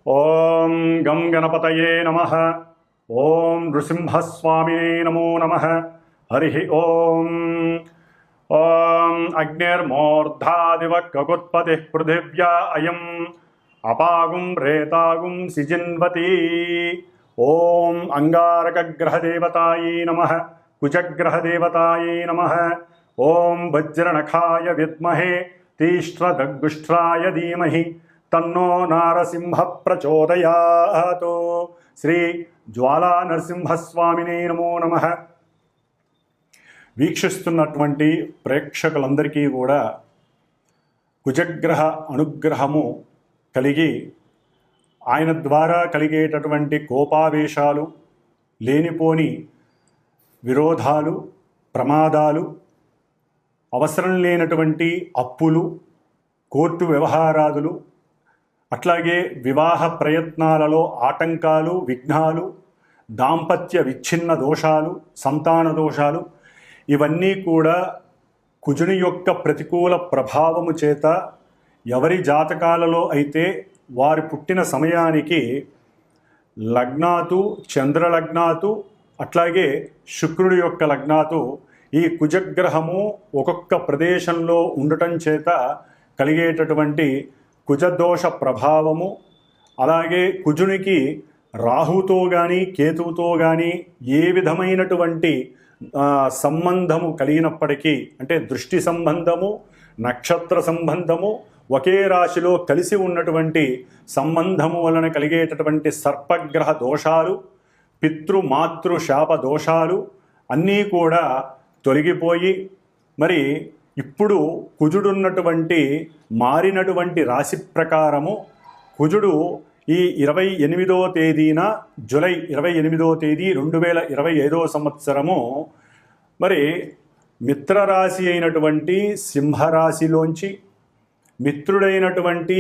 ఓం గం గణపతయే నమః. ఓం నృసింహస్వామినే నమో నమః. హరి ఓం. ఓం అగ్నిర్మూర్ధాదివ కకుత్పతి పృథివ్యా అయం అపాగుం రేతాగుం సిజిన్వతి. ఓం అంగారకగ్రహదేవతాయై నమః. కుజగ్రహదేవతాయై నమః. ఓం వజ్రనఖాయ విద్మహే తీష్ట్రదగ్గుష్ట్రాయ ధీమహి తన్నో నారసింహ ప్రచోదయాత్. శ్రీ జ్వాలా నరసింహస్వామినే నమో నమః. వీక్షిస్తున్నటువంటి ప్రేక్షకులందరికీ కూడా కుజగ్రహ అనుగ్రహము కలిగి ఆయన ద్వారా కలిగేటటువంటి కోపావేశాలు, లేనిపోని విరోధాలు, ప్రమాదాలు, అవసరం లేనటువంటి అప్పులు, కోర్టు వ్యవహారాదులు, అట్లాగే వివాహ ప్రయత్నాలలో ఆటంకాలు, విఘ్నాలు, దాంపత్య విచ్ఛిన్న దోషాలు, సంతాన దోషాలు, ఇవన్నీ కూడా కుజుని యొక్క ప్రతికూల ప్రభావము చేత ఎవరి జాతకాలలో అయితే వారి పుట్టిన సమయానికి లగ్నాతు, చంద్రలగ్నాతు, అట్లాగే శుక్రుడి యొక్క లగ్నాతు ఈ కుజగ్రహము ఒక్కొక్క ప్రదేశంలో ఉండటం చేత కలిగేటటువంటి కుజదోష ప్రభావము, అలాగే కుజునికి రాహుతో కానీ కేతువుతో కానీ ఏ విధమైనటువంటి సంబంధము కలిగినప్పటికీ, అంటే దృష్టి సంబంధము, నక్షత్ర సంబంధము, ఒకే రాశిలో కలిసి ఉన్నటువంటి సంబంధము వలన కలిగేటటువంటి సర్పగ్రహ దోషాలు, పితృమాతృ శాప దోషాలు అన్నీ కూడా తొలగిపోయి, మరి ఇప్పుడు కుజుడున్నటువంటి మారినటువంటి రాశి ప్రకారము కుజుడు ఈ 28వ తేదీన జూలై 28వ తేదీ 2025వ సంవత్సరము మరి మిత్రరాశి అయినటువంటి సింహరాశిలోంచి మిత్రుడైనటువంటి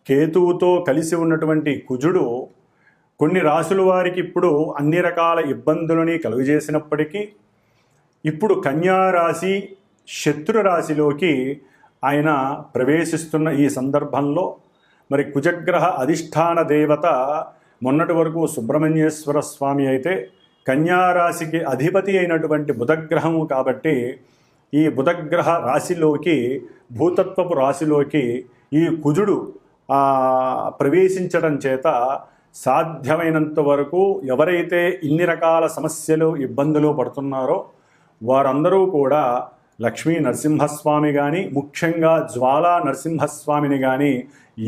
కేతువుతో కలిసి ఉన్నటువంటి కుజుడు కొన్ని రాశుల వారికి ఇప్పుడు అన్ని రకాల ఇబ్బందులని కలుగజేసినప్పటికీ ఇప్పుడు కన్యారాశి శత్రు రాశిలోకి ఆయన ప్రవేశిస్తున్న ఈ సందర్భంలో మరి కుజగ్రహ అధిష్టాన దేవత మొన్నటి వరకు సుబ్రహ్మణ్యేశ్వర స్వామి అయితే కన్యారాశికి అధిపతి అయినటువంటి బుధగ్రహము కాబట్టి ఈ బుధగ్రహ రాశిలోకి భూతత్వపు రాశిలోకి ఈ కుజుడు ప్రవేశించడం చేత సాధ్యమైనంత వరకు ఎవరైతే ఇన్ని రకాల సమస్యలు ఇబ్బందులు పడుతున్నారో వారందరూ కూడా లక్ష్మీ నరసింహస్వామి కానీ, ముఖ్యంగా జ్వాలా నరసింహస్వామిని కానీ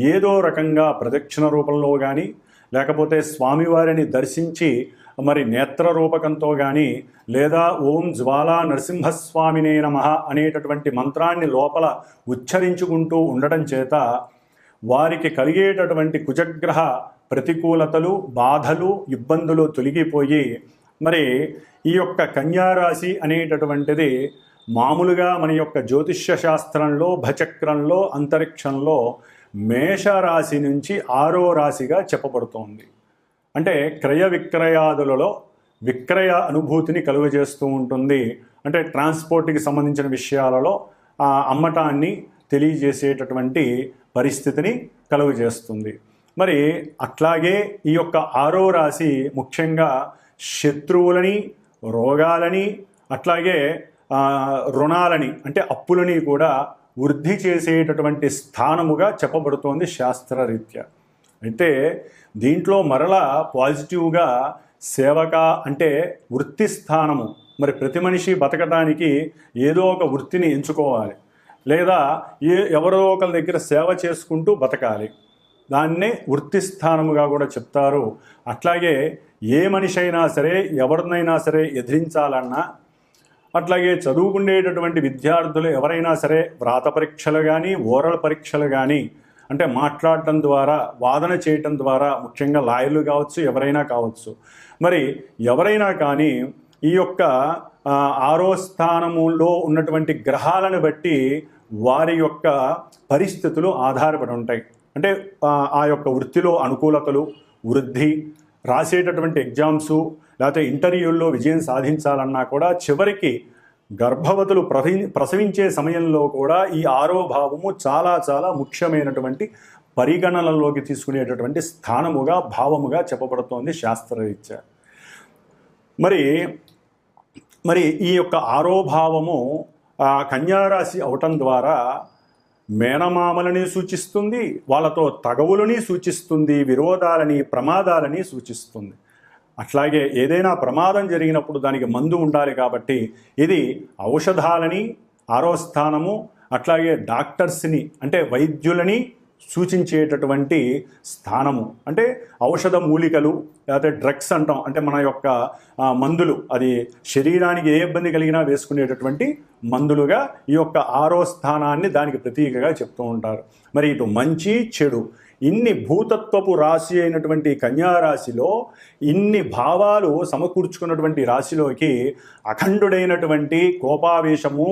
ఏదో రకంగా ప్రదక్షిణ రూపంలో కానీ, లేకపోతే స్వామివారిని దర్శించి మరి నేత్ర రూపకంతో కానీ, లేదా ఓం జ్వాలా నరసింహస్వామినే నమః అనేటటువంటి మంత్రాన్ని లోపల ఉచ్చరించుకుంటూ ఉండటం చేత వారికి కలిగేటటువంటి కుజగ్రహ ప్రతికూలతలు, బాధలు, ఇబ్బందులు తొలగిపోయి మరి ఈ యొక్క కన్యారాశి అనేటటువంటిది మామూలుగా మన యొక్క జ్యోతిష్య శాస్త్రంలో, భచక్రంలో, అంతరిక్షంలో మేషరాశి నుంచి 6వ రాశిగా చెప్పబడుతోంది. అంటే క్రయ విక్రయాదులలో విక్రయ అనుభూతిని కలుగజేస్తూ ఉంటుంది. అంటే ట్రాన్స్పోర్ట్కి సంబంధించిన విషయాలలో అమ్మటాన్ని తెలియజేసేటటువంటి పరిస్థితిని కలుగజేస్తుంది. మరి అట్లాగే ఈ యొక్క 6వ రాశి ముఖ్యంగా శత్రువులని, రోగాలని, అట్లాగే రుణాలని అంటే అప్పులని కూడా వృద్ధి చేసేటటువంటి స్థానముగా చెప్పబడుతోంది శాస్త్రరీత్యా. అయితే దీంట్లో మరలా పాజిటివ్గా సేవక అంటే వృత్తి స్థానము. మరి ప్రతి మనిషి బతకడానికి ఏదో ఒక వృత్తిని ఎంచుకోవాలి, లేదా ఎవరో ఒకరి దగ్గర సేవ చేసుకుంటూ బతకాలి. దాన్నే వృత్తి స్థానముగా కూడా చెప్తారు. అట్లాగే ఏ మనిషి అయినా సరే ఎవరినైనా సరే ఎదిరించాలన్నా, అట్లాగే చదువుకునేటటువంటి విద్యార్థులు ఎవరైనా సరే వ్రాత పరీక్షలు కానీ, ఓరల్ పరీక్షలు కానీ, అంటే మాట్లాడటం ద్వారా, వాదన చేయటం ద్వారా, ముఖ్యంగా లాయర్లు కావచ్చు, ఎవరైనా కావచ్చు, మరి ఎవరైనా కానీ ఈ యొక్క 6వ స్థానములో ఉన్నటువంటి గ్రహాలను బట్టి వారి యొక్క పరిస్థితులు ఆధారపడి ఉంటాయి. అంటే ఆ యొక్క వృత్తిలో అనుకూలతలు, వృద్ధి, రాసేటటువంటి ఎగ్జామ్సు లేకపోతే ఇంటర్వ్యూల్లో విజయం సాధించాలన్నా కూడా చివరికి గర్భవతులు ప్రసవించే సమయంలో కూడా ఈ 6వ భావము చాలా చాలా ముఖ్యమైనటువంటి పరిగణనలోకి తీసుకునేటటువంటి స్థానముగా భావముగా చెప్పబడుతోంది శాస్త్రరీత్యా. మరి ఈ యొక్క ఆరోభావము కన్యారాశి అవటం ద్వారా మేనమామలని సూచిస్తుంది, వాళ్ళతో తగవులని సూచిస్తుంది, విరోధాలని ప్రమాదాలని సూచిస్తుంది. అట్లాగే ఏదైనా ప్రమాదం జరిగినప్పుడు దానికి మందు ఉండాలి కాబట్టి ఇది ఔషధాలని, ఆరో స్థానము, అట్లాగే డాక్టర్స్ని అంటే వైద్యులని సూచించేటటువంటి స్థానము. అంటే ఔషధ మూలికలు లేకపోతే డ్రగ్స్ అంటాం, అంటే మన యొక్క మందులు, అది శరీరానికి ఏ ఇబ్బంది కలిగినా వేసుకునేటటువంటి మందులుగా ఈ యొక్క ఆరో స్థానాన్ని దానికి ప్రతీకగా చెప్తూ ఉంటారు. మరి ఇటు మంచి చెడు ఇన్ని భూతత్వపు రాశి అయినటువంటి కన్యారాశిలో ఇన్ని భావాలు సమకూర్చుకున్నటువంటి రాశిలోకి అఖండుడైనటువంటి కోపావేశము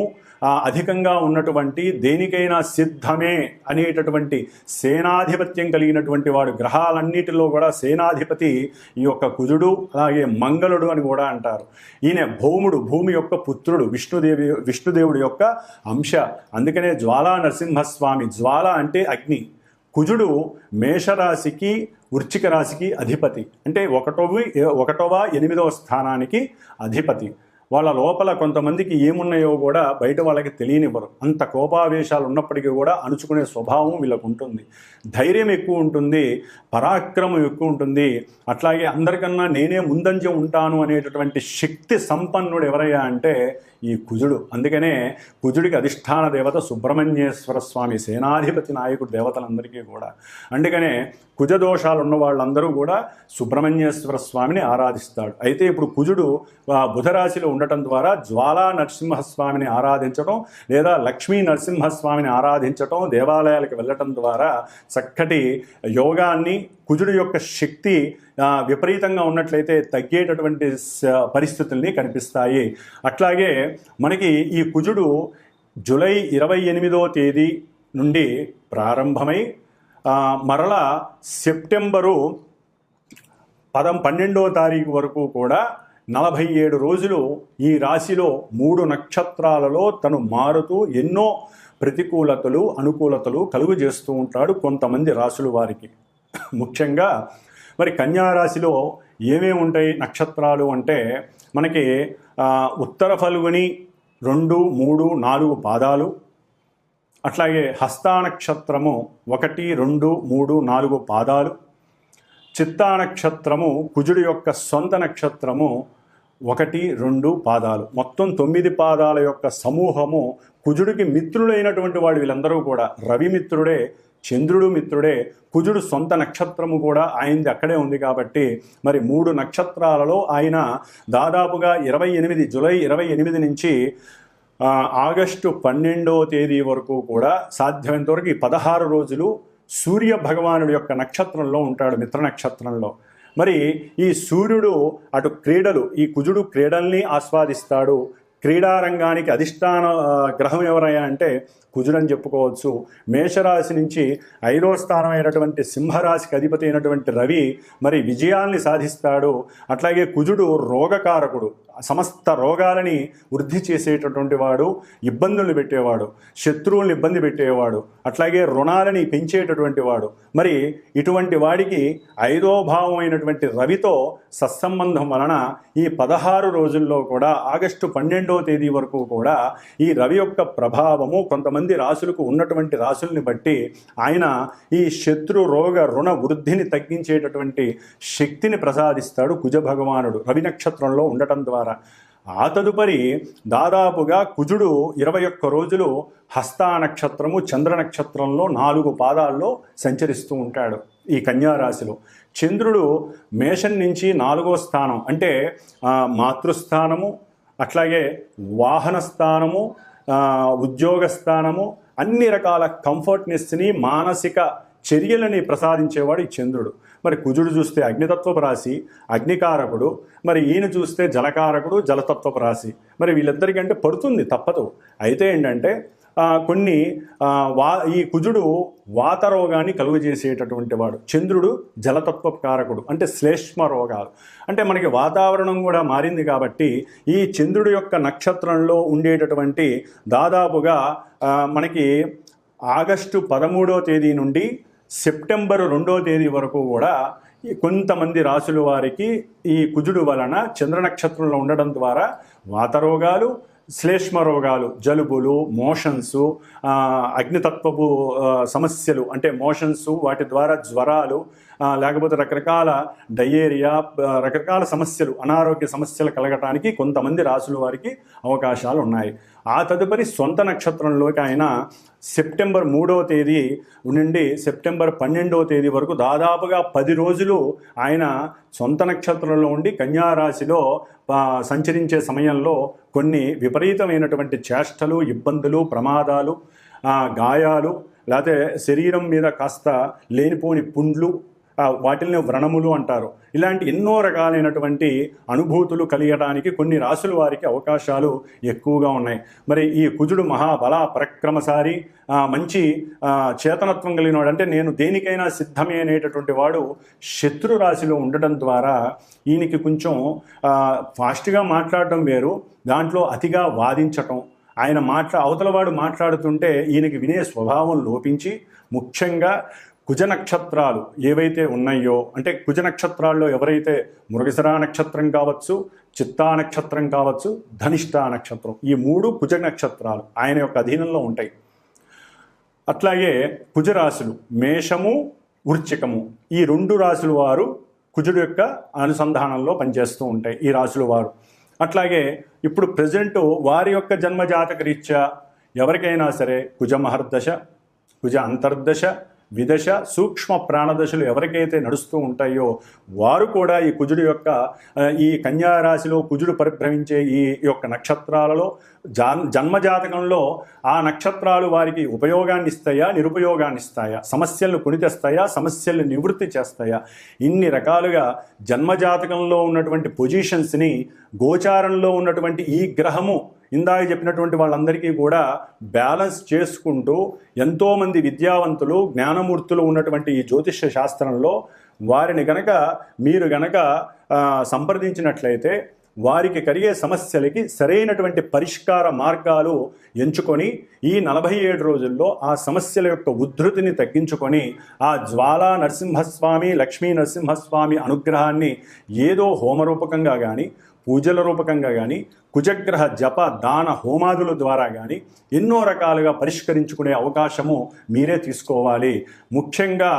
అధికంగా ఉన్నటువంటి దేనికైనా సిద్ధమే అనేటటువంటి సేనాధిపత్యం కలిగినటువంటి వాడు, గ్రహాలన్నిటిలో కూడా సేనాధిపతి ఈ యొక్క కుజుడు, అలాగే మంగళుడు అని కూడా అంటారు. ఈయన భౌముడు, భూమి యొక్క పుత్రుడు, విష్ణుదేవుడి యొక్క అంశ. అందుకనే జ్వాలా నరసింహస్వామి, జ్వాల అంటే అగ్ని. కుజుడు మేషరాశికి వృశ్చిక రాశికి అధిపతి, అంటే ఒకటవ 8వ స్థానానికి అధిపతి. వాళ్ళ లోపల కొంతమందికి ఏమున్నాయో కూడా బయట వాళ్ళకి తెలియనివ్వరు. అంత కోపావేశాలు ఉన్నప్పటికీ కూడా అణుచుకునే స్వభావం వీళ్ళకు ఉంటుంది. ధైర్యం ఎక్కువ ఉంటుంది, పరాక్రమం ఎక్కువ ఉంటుంది. అట్లాగే అందరికన్నా నేనే ముందంజ ఉంటాను అనేటటువంటి శక్తి సంపన్నుడు ఎవరయ్యా అంటే ఈ కుజుడు. అందుకనే కుజుడికి అధిష్టాన దేవత సుబ్రహ్మణ్యేశ్వర స్వామి, సేనాధిపతి నాయకుడు దేవతలందరికీ కూడా. అందుకనే కుజదోషాలు ఉన్న వాళ్ళందరూ కూడా సుబ్రహ్మణ్యేశ్వర స్వామిని ఆరాధిస్తాడు. అయితే ఇప్పుడు కుజుడు బుధరాశిలో ఉండటం ద్వారా జ్వాలా నరసింహస్వామిని ఆరాధించడం లేదా లక్ష్మీ నరసింహస్వామిని ఆరాధించడం, దేవాలయాలకు వెళ్ళటం ద్వారా చక్కటి యోగాన్ని, కుజుడు యొక్క శక్తి విపరీతంగా ఉన్నట్లయితే తగ్గేటటువంటి పరిస్థితుల్ని కనిపిస్తాయి. అట్లాగే మనకి ఈ కుజుడు జూలై 28వ తేదీ నుండి ప్రారంభమై మరలా సెప్టెంబరు 12వ తారీఖు వరకు కూడా 47 రోజులు ఈ రాశిలో 3 నక్షత్రాలలో తను మారుతూ ఎన్నో ప్రతికూలతలు, అనుకూలతలు కలుగు చేస్తూ ఉంటాడు కొంతమంది రాశుల వారికి. ముఖ్యంగా మరి కన్యారాశిలో ఏమేమి ఉంటాయి నక్షత్రాలు అంటే మనకి ఉత్తర ఫల్గుని 2, 3, 4 పాదాలు, అట్లాగే హస్తా నక్షత్రము 1, 2, 3, 4 పాదాలు, చిత్తా నక్షత్రము కుజుడి యొక్క సొంత నక్షత్రము 1, 2 పాదాలు, మొత్తం 9 పాదాల యొక్క సమూహము. కుజుడికి మిత్రుడైనటువంటి వాడు వీళ్ళందరూ కూడా. రవి మిత్రుడే, చంద్రుడు మిత్రుడే, కుజుడు సొంత నక్షత్రము కూడా ఆయనది అక్కడే ఉంది కాబట్టి మరి 3 నక్షత్రాలలో ఆయన దాదాపుగా జూలై 28 నుంచి ఆగస్టు 12వ తేదీ వరకు కూడా సాధ్యమైనంత వరకు ఈ 16 రోజులు సూర్య భగవానుడి యొక్క నక్షత్రంలో ఉంటాడు, మిత్ర నక్షత్రంలో. మరి ఈ సూర్యుడు అటు క్రీడలు, ఈ కుజుడు క్రీడల్ని ఆస్వాదిస్తాడు. క్రీడారంగానికి అధిష్టాన గ్రహం ఎవరయ్యా అంటే కుజుడు అని చెప్పుకోవచ్చు. మేషరాశి నుంచి 5వ స్థానం అయినటువంటి సింహరాశికి అధిపతి అయినటువంటి రవి మరి విజయాల్ని సాధిస్తాడు. అట్లాగే కుజుడు రోగకారకుడు, సమస్త రోగాలని వృద్ధి చేసేటటువంటి వాడు, ఇబ్బందులు పెట్టేవాడు, శత్రువుల్ని ఇబ్బంది పెట్టేవాడు, అట్లాగే రుణాలని పెంచేటటువంటి వాడు. మరి ఇటువంటి వాడికి 5వ భావం అయినటువంటి రవితో సత్సంబంధం వలన ఈ 16 రోజుల్లో కూడా ఆగస్టు 12వ తేదీ వరకు కూడా ఈ రవి యొక్క ప్రభావము కొంతమంది రాశులకు ఉన్నటువంటి రాశుల్ని బట్టి ఆయన ఈ శత్రు రోగ రుణ వృద్ధిని తగ్గించేటటువంటి శక్తిని ప్రసాదిస్తాడు కుజ భగవానుడు రవి నక్షత్రంలో ఉండటం ద్వారా. ఆ తదుపరి దాదాపుగా కుజుడు 21 రోజులు హస్తా నక్షత్రము చంద్ర నక్షత్రంలో 4 పాదాల్లో సంచరిస్తూ ఉంటాడు ఈ కన్యారాశిలో. చంద్రుడు మేషం నుంచి 4వ స్థానం అంటే మాతృస్థానము, అట్లాగే వాహన స్థానము, ఉద్యోగ స్థానము, అన్ని రకాల కంఫర్ట్నెస్ని, మానసిక చర్యలని ప్రసాదించేవాడు ఈ చంద్రుడు. మరి కుజుడు చూస్తే అగ్నితత్వపు రాశి, అగ్నికారకుడు. మరి ఈయన చూస్తే జలకారకుడు, జలతత్వపు రాశి. మరి వీళ్ళిద్దరికంటే పడుతుంది, తప్పదు. అయితే ఏంటంటే ఈ కుజుడు వాత రోగాన్ని కలుగజేసేటటువంటి వాడు, చంద్రుడు జలతత్వ కారకుడు అంటే శ్లేష్మ రోగాలు. అంటే మనకి వాతావరణం కూడా మారింది కాబట్టి ఈ చంద్రుడి యొక్క నక్షత్రంలో ఉండేటటువంటి దాదాపుగా మనకి ఆగస్టు 13వ తేదీ నుండి సెప్టెంబర్ 2వ తేదీ వరకు కూడా ఈ కొంతమంది రాసుల వారికి ఈ కుజుడు వలన చంద్ర నక్షత్రంలో ఉండడం ద్వారా వాతరోగాలు, శ్లేష్మ రోగాలు, జలుబులు, మోషన్స్, అగ్నితత్వపు సమస్యలు అంటే మోషన్స్, వాటి ద్వారా జ్వరాలు, లేకపోతే రకరకాల డయేరియా, రకరకాల సమస్యలు, అనారోగ్య సమస్యలు కలగటానికి కొంతమంది రాసుల వారికి అవకాశాలు ఉన్నాయి. ఆ తదుపరి సొంత నక్షత్రంలోకి ఆయన సెప్టెంబర్ 3వ తేదీ నుండి సెప్టెంబర్ 12వ తేదీ వరకు దాదాపుగా 10 రోజులు ఆయన సొంత నక్షత్రంలో ఉండి కన్యారాశిలో సంచరించే సమయంలో కొన్ని విపరీతమైనటువంటి చేష్టలు, ఇబ్బందులు, ప్రమాదాలు, గాయాలు, లేకపోతే శరీరం మీద కాస్త లేనిపోని పుండ్లు, వాటిల్ని వ్రణములు అంటారు. ఇలాంటి ఎన్నో రకాలైనటువంటి అనుభూతులు కలిగడానికి కొన్ని రాసుల వారికి అవకాశాలు ఎక్కువగా ఉన్నాయి. మరి ఈ కుజుడు మహాబల పరక్రమశాలి, మంచి చేతనత్వం కలిగిన వాడు, అంటే నేను దేనికైనా సిద్ధమే అనేటటువంటి వాడు శత్రు రాశిలో ఉండటం ద్వారా ఈయనకి కొంచెం ఫాస్ట్గా మాట్లాడటం వేరు, దాంట్లో అతిగా వాదించటం, ఆయన అవతలవాడు మాట్లాడుతుంటే ఈయనకి వినే స్వభావం లోపించి, ముఖ్యంగా కుజ నక్షత్రాలు ఏవైతే ఉన్నాయో, అంటే కుజ నక్షత్రాల్లో ఎవరైతే మృగశిర నక్షత్రం కావచ్చు, చిత్తా నక్షత్రం కావచ్చు, ధనిష్టా నక్షత్రం, ఈ 3 కుజ నక్షత్రాలు ఆయన యొక్క అధీనంలో ఉంటాయి. అట్లాగే కుజరాశులు మేషము, వృశ్చికము, ఈ 2 రాశుల వారు కుజుడు యొక్క అనుసంధానంలో పనిచేస్తూ ఉంటాయి ఈ రాశుల వారు. అట్లాగే ఇప్పుడు ప్రజెంట్ వారి యొక్క జన్మజాతక రీత్యా ఎవరికైనా సరే కుజ మహర్దశ, కుజ అంతర్దశ, విదశ, సూక్ష్మ ప్రాణదశలు ఎవరికైతే నడుస్తూ ఉంటాయో వారు కూడా ఈ కుజుడు యొక్క ఈ కన్యారాశిలో కుజుడు పరిభ్రమించే ఈ యొక్క నక్షత్రాలలో జన్మజాతకంలో ఆ నక్షత్రాలు వారికి ఉపయోగాన్ని ఇస్తాయా, నిరుపయోగాన్ని ఇస్తాయా, సమస్యలను కొనితెస్తాయా, సమస్యలను నివృత్తి చేస్తాయా, ఇన్ని రకాలుగా జన్మజాతకంలో ఉన్నటువంటి పొజిషన్స్ని గోచారంలో ఉన్నటువంటి ఈ గ్రహము ఇందాక చెప్పినటువంటి వాళ్ళందరికీ కూడా బ్యాలెన్స్ చేసుకుంటూ ఎంతోమంది విద్యావంతులు, జ్ఞానమూర్తులు ఉన్నటువంటి ఈ జ్యోతిష్య శాస్త్రంలో వారిని మీరు గనక సంప్రదించినట్లయితే వారికి కలిగే సమస్యలకి సరైనటువంటి పరిష్కార మార్గాలు ఎంచుకొని ఈ 47 రోజుల్లో ఆ సమస్యల యొక్క ఉద్ధృతిని తగ్గించుకొని ఆ జ్వాలా నరసింహస్వామి, లక్ష్మీ నరసింహస్వామి అనుగ్రహాన్ని ఏదో హోమరూపకంగా కానీ, పూజల రూపకంగా కానీ, కుజగ్రహ జప దాన హోమాదుల ద్వారా కానీ ఎన్నో రకాలుగా పరిష్కరించుకునే అవకాశము మీరే తీసుకోవాలి. ముఖ్యంగా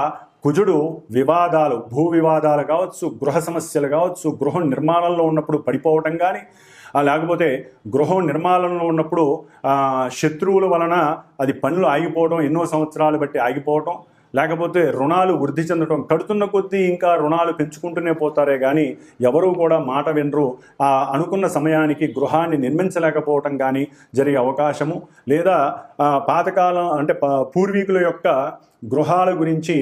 కుజుడు వివాదాలు, భూ వివాదాలు కావచ్చు, గృహ సమస్యలు కావచ్చు, గృహం నిర్మాణంలో ఉన్నప్పుడు పడిపోవటం కానీ, లేకపోతే గృహం నిర్మాణంలో ఉన్నప్పుడు శత్రువుల వలన అది పనులు ఆగిపోవడం, ఎన్నో సంవత్సరాలు బట్టి ఆగిపోవటం, లేకపోతే రుణాలు వృద్ధి చెందడం, కడుతున్న కొద్దీ ఇంకా రుణాలు పెంచుకుంటూనే పోతారే కానీ ఎవరూ కూడా మాట వినరు, అనుకున్న సమయానికి గృహాన్ని నిర్మించలేకపోవటం కానీ జరిగే అవకాశము, లేదా పాతకాలం అంటే పూర్వీకుల యొక్క గృహాల గురించి,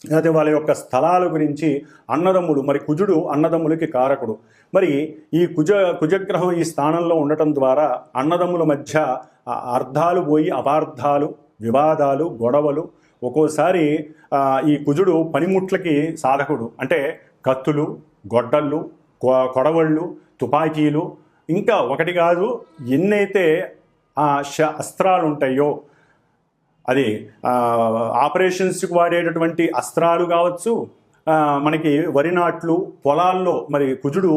అయితే వాళ్ళ యొక్క స్థలాల గురించి అన్నదమ్ములు, మరి కుజుడు అన్నదమ్ములకి కారకుడు, మరి ఈ కుజగ్రహం ఈ స్థానంలో ఉండటం ద్వారా అన్నదమ్ముల మధ్య అర్థాలు పోయి అపార్థాలు, వివాదాలు, గొడవలు, ఒక్కోసారి ఈ కుజుడు పనిముట్లకి సాధకుడు, అంటే కత్తులు, గొడ్డళ్ళు, కొడవళ్ళు, తుపాకీలు, ఇంకా ఒకటి కాదు ఎన్నైతే అస్త్రాలు ఉంటాయో, అది ఆపరేషన్స్కి వాడేటటువంటి అస్త్రాలు కావచ్చు, మనకి వరి నాట్లు, పొలాల్లో మరి కుజుడు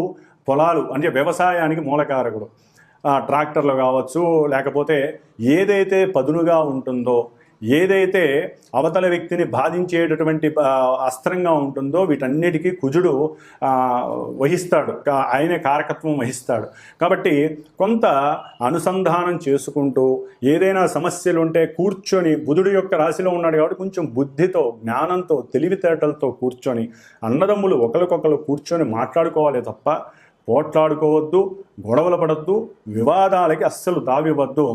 పొలాలు అంటే వ్యవసాయానికి మూలకారకుడు, ట్రాక్టర్లు కావచ్చు, లేకపోతే ఏదైతే పదునుగా ఉంటుందో, ఏదైతే అవతల వ్యక్తిని బాధించేటటువంటి అస్త్రంగా ఉంటుందో వీటన్నిటికీ కుజుడు వహిస్తాడు, ఆయనే కారకత్వం వహిస్తాడు. కాబట్టి కొంత అనుసంధానం చేసుకుంటూ ఏదైనా సమస్యలు ఉంటే కూర్చొని, బుధుడు యొక్క రాశిలో ఉన్నాడు కాబట్టి కొంచెం బుద్ధితో, జ్ఞానంతో, తెలివితేటలతో కూర్చొని అన్నదమ్ములు ఒకరికొకరు కూర్చొని మాట్లాడుకోవాలి తప్ప పోట్లాడుకోవద్దు, గొడవలు పడద్దు, వివాదాలకి అస్సలు తావివ్వద్దు.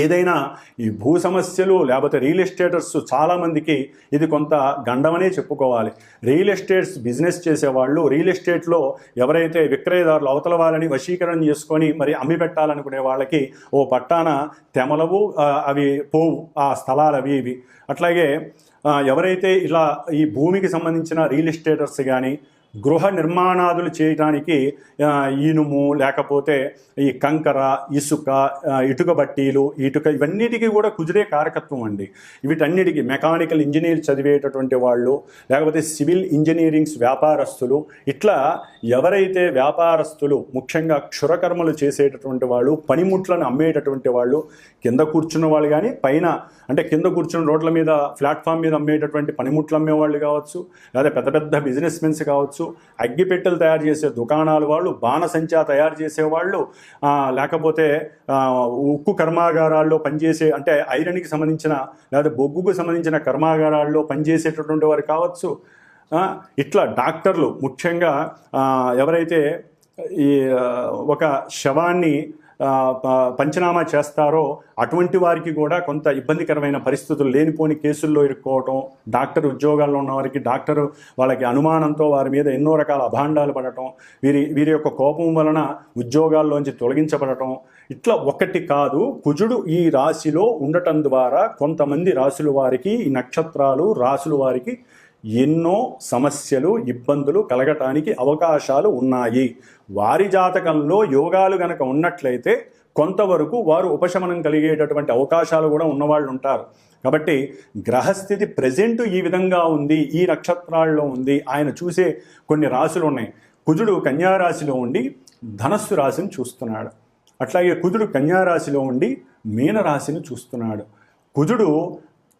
ఏదైనా ఈ భూ సమస్యలు లేకపోతే రియల్ ఎస్టేటర్స్ చాలామందికి ఇది కొంత గండమనే చెప్పుకోవాలి. రియల్ ఎస్టేట్స్ బిజినెస్ చేసేవాళ్ళు, రియల్ ఎస్టేట్లో ఎవరైతే విక్రయదారులు అవతల వాళ్ళని వశీకరణ చేసుకొని మరి అమ్మి పెట్టాలనుకునే వాళ్ళకి ఓ పట్టాన తెమలవు, అవి పోవు ఆ స్థలాలు అవి ఇవి. అట్లాగే ఎవరైతే ఇలా ఈ భూమికి సంబంధించిన రియల్ ఎస్టేటర్స్ కానీ, గృహ నిర్మాణాదులు చేయడానికి ఇనుము, లేకపోతే ఈ కంకర, ఇసుక, ఇటుక బట్టీలు, ఇవన్నిటికీ కూడా కుజుడే కారకత్వం అండి. వీటన్నిటికీ మెకానికల్ ఇంజనీర్ చదివేటటువంటి వాళ్ళు, లేకపోతే సివిల్ ఇంజనీరింగ్స్ వ్యాపారస్తులు, ఇట్లా ఎవరైతే వ్యాపారస్తులు ముఖ్యంగా క్షురకర్మలు చేసేటటువంటి వాళ్ళు, పనిముట్లను అమ్మేటటువంటి వాళ్ళు, కింద కూర్చున్న వాళ్ళు కానీ పైన అంటే కింద కూర్చున్న రోడ్ల మీద ప్లాట్ఫామ్ మీద అమ్మేటటువంటి పనిముట్లు అమ్మేవాళ్ళు కావచ్చు, లేదా పెద్ద పెద్ద బిజినెస్ మెన్స్ కావచ్చు, అగ్గిపెట్టెలు తయారు చేసే దుకాణాల వాళ్ళు, బాణసంచా తయారు చేసేవాళ్ళు, లేకపోతే ఉక్కు కర్మాగారాల్లో పనిచేసే అంటే ఐరన్కి సంబంధించిన లేదా బొగ్గుకు సంబంధించిన కర్మాగారాల్లో పనిచేసేటటువంటి వారు కావచ్చు. ఇట్లా డాక్టర్లు ముఖ్యంగా ఎవరైతే ఈ ఒక శవాన్ని పంచనామా చేస్తారో అటువంటి వారికి కూడా కొంత ఇబ్బందికరమైన పరిస్థితులు, లేనిపోని కేసుల్లో ఇరుక్కోవటం, డాక్టర్ ఉద్యోగాల్లో ఉన్న వారికి డాక్టరు వాళ్ళకి అనుమానంతో వారి మీద ఎన్నో రకాల అభాండాలు పడటం, వీరి యొక్క కోపం వలన ఉద్యోగాల్లోంచి తొలగించబడటం, ఇట్లా ఒకటి కాదు. కుజుడు ఈ రాశిలో ఉండటం ద్వారా కొంతమంది రాశుల వారికి, ఈ నక్షత్రాలు రాశుల వారికి ఎన్నో సమస్యలు, ఇబ్బందులు కలగటానికి అవకాశాలు ఉన్నాయి. వారి జాతకంలో యోగాలు గనక ఉన్నట్లయితే కొంతవరకు వారు ఉపశమనం కలిగేటటువంటి అవకాశాలు కూడా ఉన్నవాళ్ళు ఉంటారు. కాబట్టి గ్రహస్థితి ప్రజెంట్ ఈ విధంగా ఉంది, ఈ నక్షత్రాల్లో ఉంది. ఆయన చూసే కొన్ని రాశులు ఉన్నాయి. కుజుడు కన్యారాశిలో ఉండి ధనస్సు రాశిని చూస్తున్నాడు. అట్లాగే కుజుడు కన్యారాశిలో ఉండి మీనరాశిని చూస్తున్నాడు. కుజుడు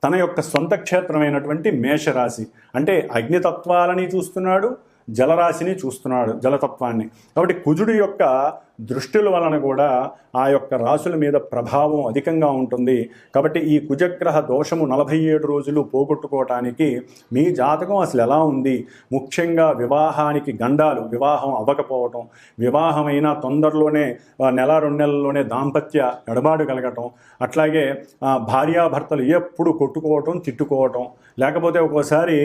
తన యొక్క సొంత క్షేత్రమైనటువంటి మేషరాశి అంటే అగ్నితత్వాలని చూస్తున్నాడు, జలరాశిని చూస్తున్నాడు, జలతత్వాన్ని. కాబట్టి కుజుడు యొక్క దృష్టిల వలన కూడా ఆ యొక్క రాశుల మీద ప్రభావం అధికంగా ఉంటుంది. కాబట్టి ఈ కుజగ్రహ దోషము 47 రోజులు పోగొట్టుకోవటానికి మీ జాతకం అసలు ఎలా ఉంది, ముఖ్యంగా వివాహానికి గండాలు, వివాహం అవ్వకపోవటం, వివాహమైన తొందరలోనే నెల 2 నెలల్లోనే దాంపత్య ఎడబాటు కలగటం, అట్లాగే భార్యాభర్తలు ఎప్పుడు కొట్టుకోవటం, తిట్టుకోవటం, లేకపోతే ఒక్కోసారి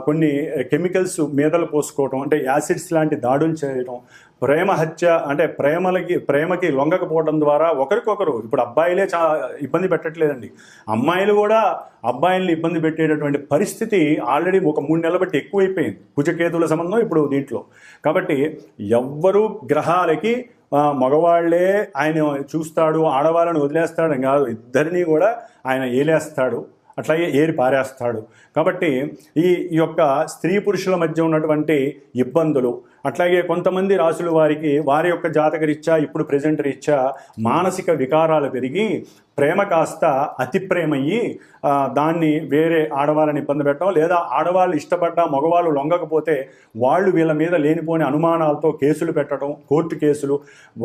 కొన్ని కెమికల్స్ మీదలు పోసుకోవటం అంటే యాసిడ్స్ లాంటి దాడులు చేయటం, ప్రేమ హత్య అంటే ప్రేమకి లొంగకపోవడం ద్వారా ఒకరికొకరు, ఇప్పుడు అబ్బాయిలే ఇబ్బంది పెట్టట్లేదండి, అమ్మాయిలు కూడా అబ్బాయిల్ని ఇబ్బంది పెట్టేటటువంటి పరిస్థితి ఆల్రెడీ ఒక 3 నెలల బట్టి ఎక్కువైపోయింది కుజకేతుల సంబంధం ఇప్పుడు దీంట్లో. కాబట్టి ఎవ్వరూ గ్రహాలకి మగవాళ్లే ఆయన చూస్తాడు, ఆడవాళ్ళని వదిలేస్తాడు కాదు, ఇద్దరినీ కూడా ఆయన ఏలేస్తాడు, అట్లాగే ఏరి పారేస్తాడు. కాబట్టి ఈ యొక్క స్త్రీ పురుషుల మధ్య ఉన్నటువంటి ఇబ్బందులు, అట్లాగే కొంతమంది రాశుల వారికి వారి యొక్క జాతక రీత్యా ఇప్పుడు ప్రజెంట్ రీత్యా మానసిక వికారాలు పెరిగి ప్రేమ కాస్త అతి ప్రేమయ్యి దాన్ని వేరే ఆడవాళ్ళని ఇబ్బంది పెట్టడం, లేదా ఆడవాళ్ళు ఇష్టపడ్డా మగవాళ్ళు లొంగకపోతే వాళ్ళు వీళ్ళ మీద లేనిపోని అనుమానాలతో కేసులు పెట్టడం, కోర్టు కేసులు,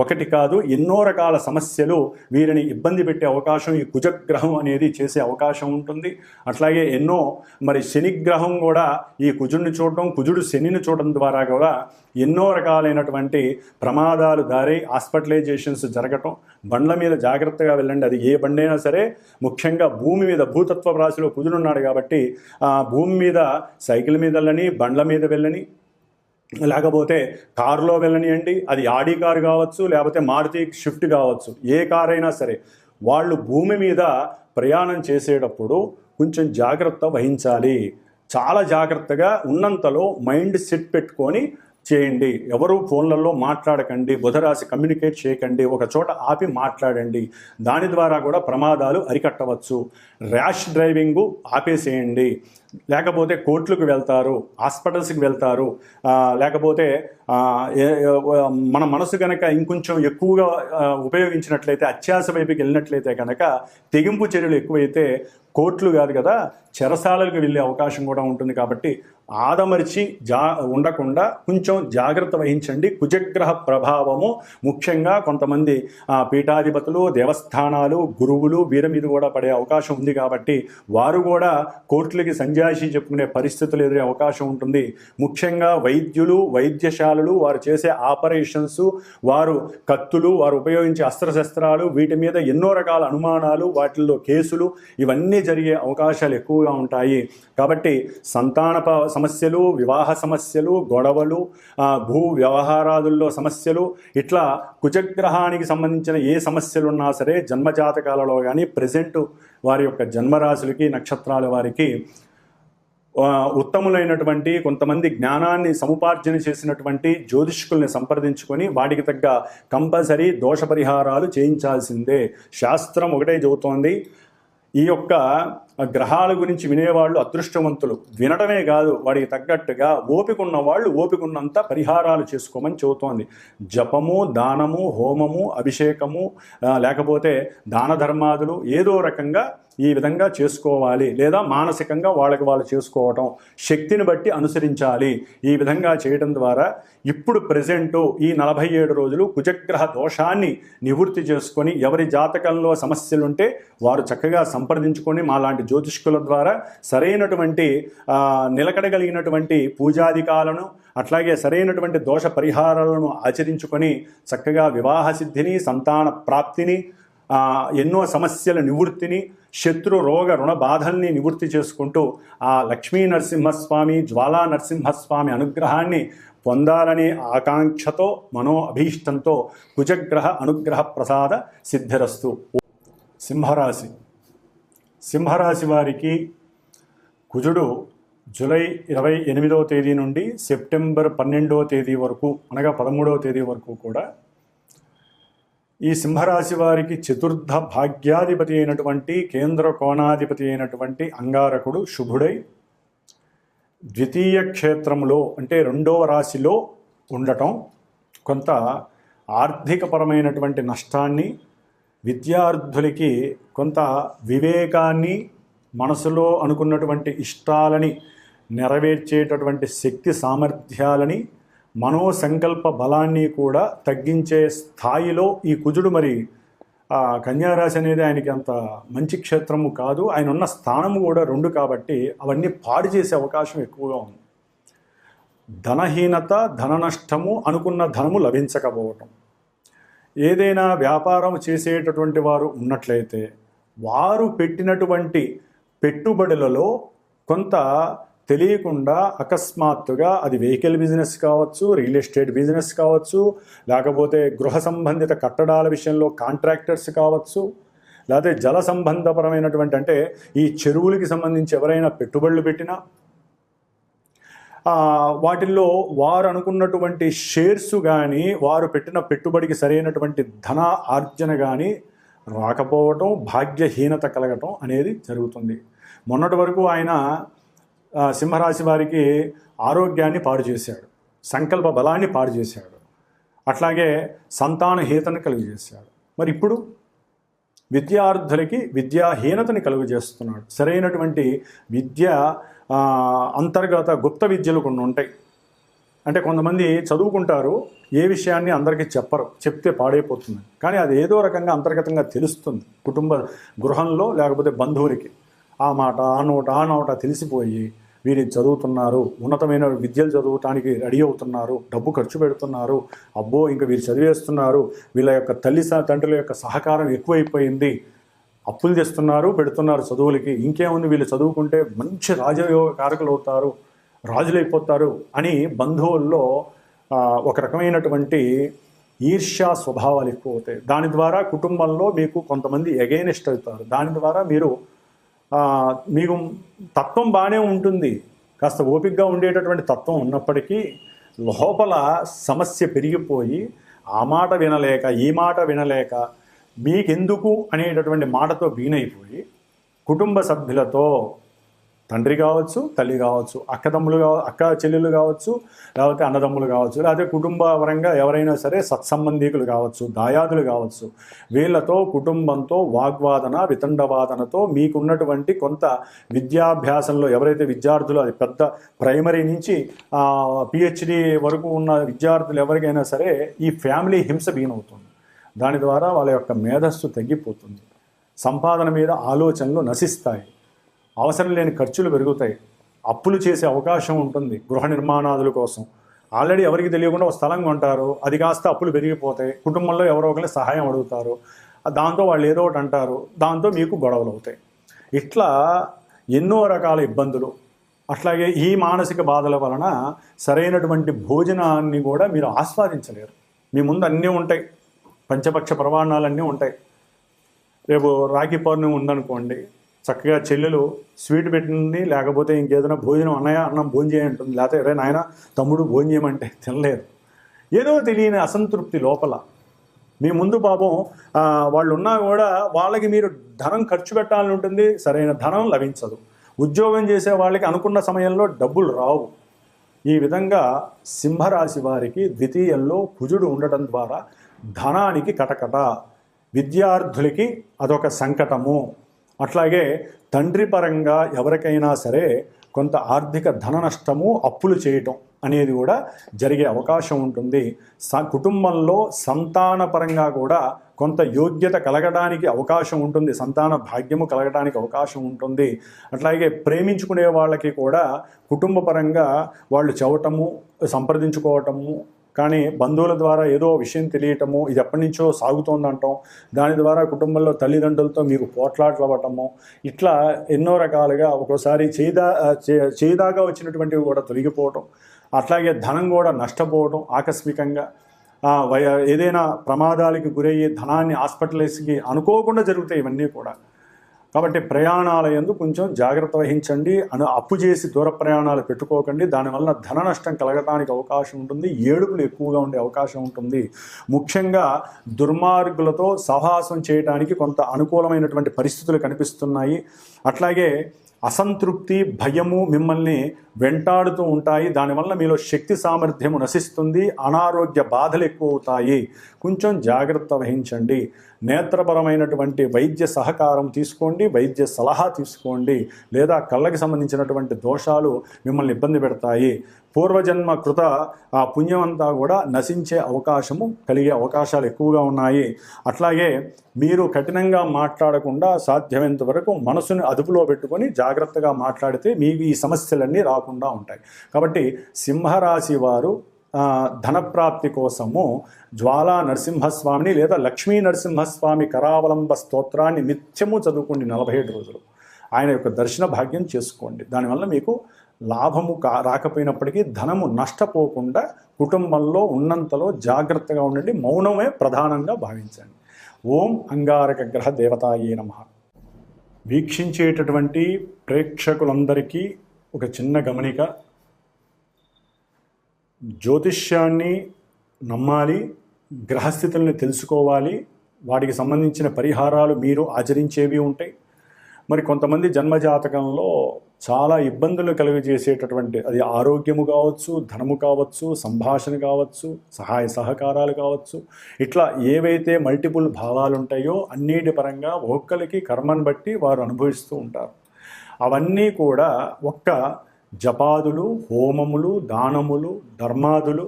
ఒకటి కాదు ఎన్నో రకాల సమస్యలు వీరిని ఇబ్బంది పెట్టే అవకాశం ఈ కుజగ్రహం అనేది చేసే అవకాశం ఉంటుంది. అట్లాగే ఎన్నో మరి శనిగ్రహం కూడా ఈ కుజుడిని చూడటం, కుజుడు శనిని చూడడం ద్వారా కూడా ఎన్నో రకాలైనటువంటి ప్రమాదాలు దారి హాస్పిటలైజేషన్స్ జరగటం. బండ్ల మీద జాగ్రత్తగా వెళ్ళండి, అది ఏ బండి అయినా సరే, ముఖ్యంగా భూమి మీద భూతత్వ రాశిలో కుజుడున్నాడు కాబట్టి భూమి మీద సైకిల్ మీద వెళ్ళని, బండ్ల మీద వెళ్ళని, లేకపోతే కారులో వెళ్ళనియండి, అది ఆడి కారు కావచ్చు, లేకపోతే మారుతి షిఫ్ట్ కావచ్చు, ఏ కారు అయినా సరే వాళ్ళు భూమి మీద ప్రయాణం చేసేటప్పుడు కొంచెం జాగ్రత్త వహించాలి. చాలా జాగ్రత్తగా ఉన్నంతలో మైండ్ సెట్ పెట్టుకొని చేయండి. ఎవరు ఫోన్లలో మాట్లాడకండి, బుధరాశి కమ్యూనికేట్ చేయకండి, ఒక చోట ఆపి మాట్లాడండి. దాని ద్వారా కూడా ప్రమాదాలు అరికట్టవచ్చు. Rash driving ఆపేసేయండి. లేకపోతే కోర్టులకు వెళ్తారు, హాస్పిటల్స్కి వెళ్తారు, లేకపోతే మన మనసు కనుక ఇంకొంచెం ఎక్కువగా ఉపయోగించినట్లయితే, అత్యాశ వైపుకి వెళ్ళినట్లయితే కనుక తెగింపు చర్యలు ఎక్కువైతే కోర్టులు కాదు కదా చెరసాలకు వెళ్ళే అవకాశం కూడా ఉంటుంది. కాబట్టి ఆదమర్చి ఉండకుండా కొంచెం జాగ్రత్త వహించండి. కుజగ్రహ ప్రభావము ముఖ్యంగా కొంతమంది పీఠాధిపతులు, దేవస్థానాలు, గురువులు వీరి మీద కూడా పడే అవకాశం ఉంది. కాబట్టి వారు కూడా కోర్టులకి సంజాయిషి చెప్పుకునే పరిస్థితులు ఎదురే అవకాశం ఉంటుంది. ముఖ్యంగా వైద్యులు, వైద్యశాలలు వారు చేసే ఆపరేషన్స్, వారు కత్తులు, వారు ఉపయోగించే అస్త్రశస్త్రాలు, వీటి మీద ఎన్నో రకాల అనుమానాలు, వాటిల్లో కేసులు ఇవన్నీ జరిగే అవకాశాలు ఎక్కువగా ఉంటాయి. కాబట్టి సంతాన సమస్యలు, వివాహ సమస్యలు, గొడవలు, భూ వ్యవహారాదుల్లో సమస్యలు, ఇట్లా కుజగ్రహానికి సంబంధించిన ఏ సమస్యలు ఉన్నా సరే జన్మజాతకాలలో కానీ ప్రజెంట్ వారి యొక్క జన్మరాశులకి, నక్షత్రాల వారికి ఉత్తములైనటువంటి కొంతమంది జ్ఞానాన్ని సముపార్జన చేసినటువంటి జ్యోతిష్కుల్ని సంప్రదించుకొని వాటికి తగ్గ కంపల్సరీ దోష పరిహారాలు చేయించాల్సిందే. శాస్త్రం ఒకటే చెబుతోంది, ఈ యొక్క గ్రహాల గురించి వినేవాళ్ళు అదృష్టవంతులు. వినడమే కాదు, వాడికి తగ్గట్టుగా ఓపిక ఉన్న వాళ్ళు ఓపికన్నంత పరిహారాలు చేసుకోమని చెబుతోంది. జపము, దానము, హోమము, అభిషేకము, లేకపోతే దాన ధర్మాదులు ఏదో రకంగా ఈ విధంగా చేసుకోవాలి. లేదా మానసికంగా వాళ్ళకి వాళ్ళు చేసుకోవటం, శక్తిని బట్టి అనుసరించాలి. ఈ విధంగా చేయడం ద్వారా ఇప్పుడు ప్రజెంటు ఈ 47 రోజులు కుజగ్రహ దోషాన్ని నివృత్తి చేసుకొని ఎవరి జాతకంలో సమస్యలుంటే వారు చక్కగా సంప్రదించుకొని మాలాంటి జ్యోతిష్కుల ద్వారా సరైనటువంటి నిలకడగలిగినటువంటి పూజాధికాలను అట్లాగే సరైనటువంటి దోష పరిహారాలను ఆచరించుకొని చక్కగా వివాహ సిద్ధిని, సంతాన ప్రాప్తిని, ఎన్నో సమస్యల నివృత్తిని, శత్రు రోగ రుణ బాధల్ని నివృత్తి చేసుకుంటూ ఆ లక్ష్మీ నరసింహస్వామి, జ్వాలా నరసింహస్వామి అనుగ్రహాన్ని పొందాలనే ఆకాంక్షతో, మనో అభీష్టంతో కుజగ్రహ అనుగ్రహ ప్రసాద సిద్ధిరస్తు. సింహరాశి. సింహరాశి వారికి కుజుడు జూలై 28వ తేదీ నుండి సెప్టెంబర్ 12వ తేదీ వరకు, అనగా 13వ తేదీ వరకు కూడా ఈ సింహరాశి వారికి చతుర్థ భాగ్యాధిపతి అయినటువంటి, కేంద్ర కోణాధిపతి అయినటువంటి అంగారకుడు శుభుడై ద్వితీయ క్షేత్రంలో అంటే 2వ రాశిలో ఉండటం కొంత ఆర్థికపరమైనటువంటి నష్టాన్ని, విద్యార్థులకి కొంత వివేకాన్ని, మనసులో అనుకున్నటువంటి ఇష్టాలని నెరవేర్చేటటువంటి శక్తి సామర్థ్యాలని, మనోసంకల్ప బలాన్ని కూడా తగ్గించే స్థాయిలో ఈ కుజుడు, మరి కన్యారాశి అనేది ఆయనకి అంత మంచి క్షేత్రము కాదు, ఆయన ఉన్న స్థానము కూడా 2 కాబట్టి అవన్నీ పాడు చేసే అవకాశం ఎక్కువగా ఉంది. ధనహీనత, ధన నష్టము, అనుకున్న ధనము లభించకపోవటం. ఏదైనా వ్యాపారం చేసేటటువంటి వారు ఉన్నట్లయితే వారు పెట్టినటువంటి పెట్టుబడులలో కొంత తెలియకుండా అకస్మాత్తుగా, అది వెహికల్ బిజినెస్ కావచ్చు, రియల్ ఎస్టేట్ బిజినెస్ కావచ్చు, లేకపోతే గృహ సంబంధిత కట్టడాల విషయంలో కాంట్రాక్టర్స్ కావచ్చు, లేకపోతే జల సంబంధపరమైనటువంటి అంటే ఈ చెరువులకి సంబంధించి ఎవరైనా పెట్టుబడులు పెట్టినా వాటిల్లో వారు అనుకున్నటువంటి షేర్స్ కానీ, వారు పెట్టిన పెట్టుబడికి సరైనటువంటి ధన ఆర్జన కానీ రాకపోవటం, భాగ్యహీనత కలగటం అనేది జరుగుతుంది. మొన్నటి వరకు ఆయన సింహరాశి వారికి ఆరోగ్యాన్ని పాడు చేశాడు, సంకల్ప బలాన్ని పాడు చేశాడు, అట్లాగే సంతానహీనతను కలుగజేశాడు. మరి ఇప్పుడు విద్యార్థులకి విద్యాహీనతని కలుగజేస్తున్నాడు. సరైనటువంటి విద్య, అంతర్గత గుప్త విద్యలు కొన్ని ఉంటాయి. అంటే కొంతమంది చదువుకుంటారు, ఏ విషయాన్ని అందరికీ చెప్పరు, చెప్తే పాడైపోతుంది. కానీ అది ఏదో రకంగా అంతర్గతంగా తెలుస్తుంది కుటుంబ గృహంలో, లేకపోతే బంధువులకి ఆ మాట ఆ నోట తెలిసిపోయి వీరు చదువుతున్నారు, ఉన్నతమైన విద్యలు చదువుతానికి రెడీ అవుతున్నారు, డబ్బు ఖర్చు పెడుతున్నారు, అబ్బో ఇంకా వీరు చదివేస్తున్నారు, వీళ్ళ యొక్క తండ్రుల యొక్క సహకారం ఎక్కువైపోయింది, అప్పులు చేస్తున్నారు, పెడుతున్నారు చదువులకి, ఇంకేముంది వీళ్ళు చదువుకుంటే మంచి రాజయోగకారకులు అవుతారు, రాజులైపోతారు అని బంధువుల్లో ఒక రకమైనటువంటి ఈర్ష్యా స్వభావాలు ఎక్కువ అవుతాయి. దాని ద్వారా కుటుంబంలో మీకు కొంతమంది ఎగైనెస్ట్ అవుతారు. దాని ద్వారా మీకు తత్వం బాగానే ఉంటుంది, కాస్త ఓపికగా ఉండేటటువంటి తత్వం ఉన్నప్పటికీ లోపల సమస్య పెరిగిపోయి ఆ మాట వినలేక, ఈ మాట వినలేక, మీకెందుకు అనేటటువంటి మాటతో బీనైపోయి కుటుంబ సభ్యులతో, తండ్రి కావచ్చు, తల్లి కావచ్చు, అక్క చెల్లెలు కావచ్చు, లేకపోతే అన్నదమ్ములు కావచ్చు, లేకపోతే కుటుంబ పరంగా ఎవరైనా సరే సత్సంబంధీకులు కావచ్చు, దాయాదులు కావచ్చు, వీళ్ళతో కుటుంబంతో వాగ్వాదన, వితండవాదనతో మీకున్నటువంటి కొంత విద్యాభ్యాసంలో ఎవరైతే విద్యార్థులు, అది పెద్ద ప్రైమరీ నుంచి పిహెచ్డి వరకు ఉన్న విద్యార్థులు ఎవరికైనా సరే ఈ ఫ్యామిలీ హింస బీనవుతుంది. దాని ద్వారా వాళ్ళ యొక్క మేధస్సు తగ్గిపోతుంది, సంపాదన మీద ఆలోచనలు నశిస్తాయి, అవసరం లేని ఖర్చులు పెరుగుతాయి, అప్పులు చేసే అవకాశం ఉంటుంది గృహ నిర్మాణాదుల కోసం. ఆల్రెడీ ఎవరికి తెలియకుండా ఒక స్థలం కొంటారు, అది కాస్త అప్పులు పెరిగిపోతాయి, కుటుంబంలో ఎవరో ఒకరి సహాయం అడుగుతారు, దాంతో వాళ్ళు ఏదో ఒకటి అంటారు, దాంతో మీకు గొడవలు అవుతాయి. ఇట్లా ఎన్నో రకాల ఇబ్బందులు. అట్లాగే ఈ మానసిక బాధల వలన సరైనటువంటి భోజనాన్ని కూడా మీరు ఆస్వాదించలేరు. మీ ముందు అన్నీ ఉంటాయి, పంచపక్ష ప్రమాణాలన్నీ ఉంటాయి. రేపు రాఖీ పౌర్ణమి ఉందనుకోండి, చక్కగా చెల్లెలు స్వీట్ పెట్టింది, లేకపోతే ఇంకేదైనా భోజనం అన్నయ్య అన్నం భోజనం చేయంటుంది, లేకపోతే ఎవరే నాయన తమ్ముడు భోజనం చేయమంటే తినలేరు. ఏదో తెలియని అసంతృప్తి లోపల. మీ ముందు పాపం వాళ్ళు ఉన్నా కూడా వాళ్ళకి మీరు ధనం ఖర్చు పెట్టాలని ఉంటుంది, సరైన ధనం లభించదు. ఉద్యోగం చేసే వాళ్ళకి అనుకున్న సమయంలో డబ్బులు రావు. ఈ విధంగా సింహరాశి వారికి ద్వితీయంలో కుజుడు ఉండటం ద్వారా ధనానికి కటకట, విద్యార్థులకి అదొక సంకటము. అట్లాగే తండ్రి పరంగా ఎవరికైనా సరే కొంత ఆర్థిక ధన నష్టము, అప్పులు చేయటం అనేది కూడా జరిగే అవకాశం ఉంటుంది. కుటుంబంలో సంతానపరంగా కూడా కొంత యోగ్యత కలగడానికి అవకాశం ఉంటుంది, సంతాన భాగ్యము కలగడానికి అవకాశం ఉంటుంది. అట్లాగే ప్రేమించుకునే వాళ్ళకి కూడా కుటుంబ పరంగా వాళ్ళు చెవటము, సంప్రదించుకోవటము, కానీ బంధువుల ద్వారా ఏదో విషయం తెలియటము, ఇది ఎప్పటి నుంచో సాగుతోందంటాం, దాని ద్వారా కుటుంబంలో తల్లిదండ్రులతో మీకు పోట్లాట్లు అవ్వటము, ఇట్లా ఎన్నో రకాలుగా ఒక్కోసారి చేదాగా వచ్చినటువంటివి కూడా తొలగిపోవటం, అట్లాగే ధనం కూడా నష్టపోవటం ఆకస్మికంగా, ఏదైనా ప్రమాదాలకి గురయ్యి ధనాన్ని హాస్పిటల్స్కి అనుకోకుండా జరుగుతాయి ఇవన్నీ కూడా. కాబట్టి ప్రయాణాల యందు కొంచెం జాగ్రత్త వహించండి. అప్పు చేసి దూర ప్రయాణాలు పెట్టుకోకండి, దానివల్ల ధన నష్టం కలగడానికి అవకాశం ఉంటుంది, ఏడుపులు ఎక్కువగా ఉండే అవకాశం ఉంటుంది. ముఖ్యంగా దుర్మార్గులతో సహవాసం చేయడానికి కొంత అనుకూలమైనటువంటి పరిస్థితులు కనిపిస్తున్నాయి. అట్లాగే అసంతృప్తి, భయము మిమ్మల్ని వెంటాడుతూ ఉంటాయి. దానివల్ల మీలో శక్తి సామర్థ్యము నశిస్తుంది, అనారోగ్య బాధలు ఎక్కువ అవుతాయి. కొంచెం జాగ్రత్త వహించండి. నేత్రపరమైనటువంటి వైద్య సహకారం తీసుకోండి, వైద్య సలహా తీసుకోండి. లేదా కళ్ళకి సంబంధించినటువంటి దోషాలు మిమ్మల్ని ఇబ్బంది పెడతాయి. పూర్వజన్మ కృత ఆ పుణ్యం అంతా కూడా నశించే అవకాశము కలిగే అవకాశాలు ఎక్కువగా ఉన్నాయి. అట్లాగే మీరు కఠినంగా మాట్లాడకుండా సాధ్యమైనంత వరకు మనసుని అదుపులో పెట్టుకొని జాగ్రత్తగా మాట్లాడితే మీకు ఈ సమస్యలన్నీ రాకుండా ఉంటాయి. కాబట్టి సింహరాశి వారు ధనప్రాప్తి కోసము జ్వాలా నరసింహస్వామిని లేదా లక్ష్మీ నరసింహస్వామి కరావలంబ స్తోత్రాన్ని నిత్యము చదువుకోండి 47 రోజులు. ఆయన యొక్క దర్శన భాగ్యం చేసుకోండి. దానివల్ల మీకు లాభము రాకపోయినప్పటికీ ధనము నష్టపోకుండా కుటుంబంలో ఉన్నంతలో జాగ్రత్తగా ఉండండి. మౌనమే ప్రధానంగా భావించండి. ఓం అంగారక గ్రహ దేవతాయే నమః. వీక్షించేటటువంటి ప్రేక్షకులందరికీ ఒక చిన్న గమనిక. జ్యోతిష్యాన్ని నమ్మాలి, గ్రహస్థితుల్ని తెలుసుకోవాలి, వాటికి సంబంధించిన పరిహారాలు మీరు ఆచరించేవి ఉంటాయి. మరి కొంతమంది జన్మజాతకంలో చాలా ఇబ్బందులు కలుగజేసేటటువంటి, అది ఆరోగ్యము కావచ్చు, ధనము కావచ్చు, సంభాషణ కావచ్చు, సహాయ సహకారాలు కావచ్చు, ఇట్లా ఏవైతే మల్టిపుల్ భావాలు ఉంటాయో అన్నిటి పరంగా ఒక్కరికి కర్మను బట్టి వారు అనుభవిస్తూ ఉంటారు. అవన్నీ కూడా ఒక్క జపాదులు, హోమములు, దానములు, ధర్మాదులు,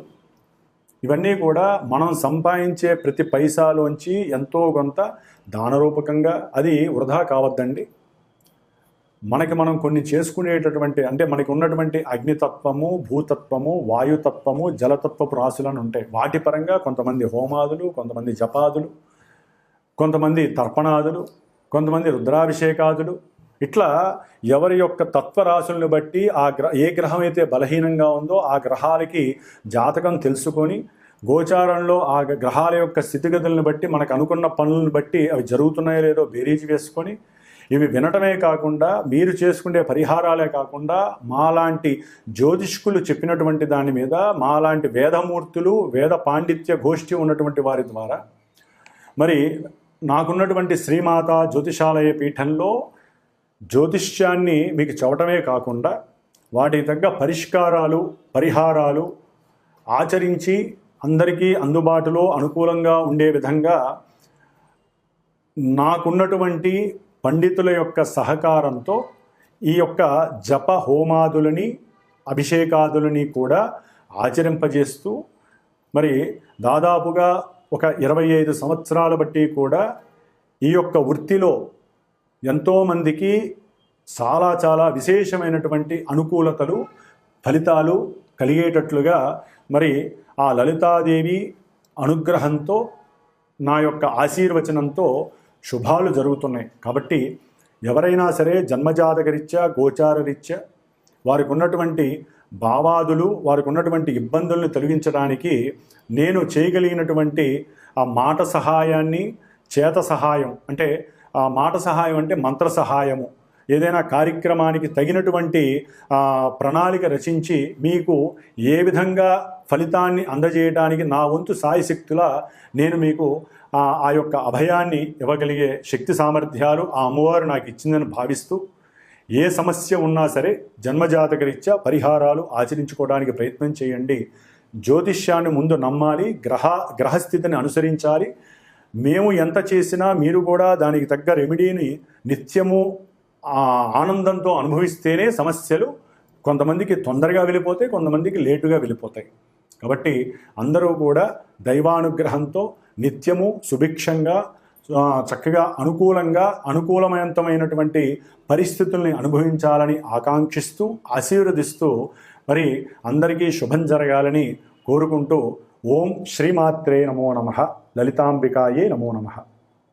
ఇవన్నీ కూడా మనం సంపాదించే ప్రతి పైసాలోంచి ఎంతో కొంత దానరూపకంగా, అది వృధా కావద్దండి. మనకి మనం కొన్ని చేసుకునేటటువంటి, అంటే మనకి ఉన్నటువంటి అగ్నితత్వము, భూతత్వము, వాయుతత్వము, జలతత్వపు రాశులను ఉంటాయి. వాటి పరంగా కొంతమంది హోమాదులు, కొంతమంది జపాదులు, కొంతమంది తర్పణాదులు, కొంతమంది రుద్రాభిషేకాదులు, ఇట్లా ఎవరి యొక్క తత్వరాశులను బట్టి ఏ గ్రహం అయితే బలహీనంగా ఉందో ఆ గ్రహాలకి జాతకం తెలుసుకొని, గోచారంలో ఆ గ్రహాల యొక్క స్థితిగతులను బట్టి మనకు అనుకున్న పనులను బట్టి అవి జరుగుతున్నాయో లేదో బేరీజు వేసుకొని, ఇవి వినటమే కాకుండా మీరు చేసుకునే పరిహారాలే కాకుండా మాలాంటి జ్యోతిష్కులు చెప్పినటువంటి దాని మీద, మాలాంటి వేదమూర్తులు, వేద పాండిత్య గోష్ఠి ఉన్నటువంటి వారి ద్వారా, మరి నాకున్నటువంటి శ్రీమాత జ్యోతిషాలయ పీఠంలో జ్యోతిష్యాన్ని మీకు చెప్పటమే కాకుండా వాటికి తగ్గ పరిష్కారాలు, పరిహారాలు ఆచరించి అందరికీ అందుబాటులో అనుకూలంగా ఉండే విధంగా నాకున్నటువంటి పండితుల యొక్క సహకారంతో ఈ యొక్క జప హోమాదులని, అభిషేకాదులని కూడా ఆచరింపజేస్తూ, మరి దాదాపుగా ఒక 25 సంవత్సరాల బట్టి కూడా ఈ యొక్క వృత్తిలో ఎంతోమందికి చాలా విశేషమైనటువంటి అనుకూలతలు, ఫలితాలు కలిగేటట్లుగా మరి ఆ లలితాదేవి అనుగ్రహంతో, నా యొక్క ఆశీర్వచనంతో శుభాలు జరుగుతున్నాయి. కాబట్టి ఎవరైనా సరే జన్మజాతకరీత్యా, గోచారరీత్యా వారికి ఉన్నటువంటి భావాదులు, వారికి ఉన్నటువంటి ఇబ్బందులను తొలగించడానికి నేను చేయగలిగినటువంటి ఆ మాట సహాయాన్ని, చేత సహాయం, అంటే ఆ మాట సహాయం అంటే మంత్ర సహాయము, ఏదైనా కార్యక్రమానికి తగినటువంటి ప్రణాళిక రచించి మీకు ఏ విధంగా ఫలితాన్ని అందజేయడానికి నా వంతు సాయశక్తులా నేను మీకు ఆ యొక్క అభయాన్ని ఇవ్వగలిగే శక్తి సామర్థ్యాలు ఆ అమ్మవారు నాకు ఇచ్చిందని భావిస్తూ, ఏ సమస్య ఉన్నా సరే జన్మజాతకరీత్యా పరిహారాలు ఆచరించుకోవడానికి ప్రయత్నం చేయండి. జ్యోతిష్యాన్ని ముందు నమ్మాలి, గ్రహస్థితిని అనుసరించాలి. మేము ఎంత చేసినా మీరు కూడా దానికి తగ్గ రెమెడీని నిత్యము ఆనందంతో అనుభవిస్తేనే సమస్యలు కొంతమందికి తొందరగా వెళ్ళిపోతాయి, కొంతమందికి లేటుగా వెళ్ళిపోతాయి. కాబట్టి అందరూ కూడా దైవానుగ్రహంతో నిత్యము సుభిక్షంగా చక్కగా అనుకూలమైనటువంటి పరిస్థితుల్ని అనుభవించాలని ఆకాంక్షిస్తూ ఆశీర్వదిస్తూ మరి అందరికీ శుభం జరగాలని కోరుకుంటూ ఓం శ్రీమాత్రే నమో నమః, లలితాంబికాయే నమో నమః.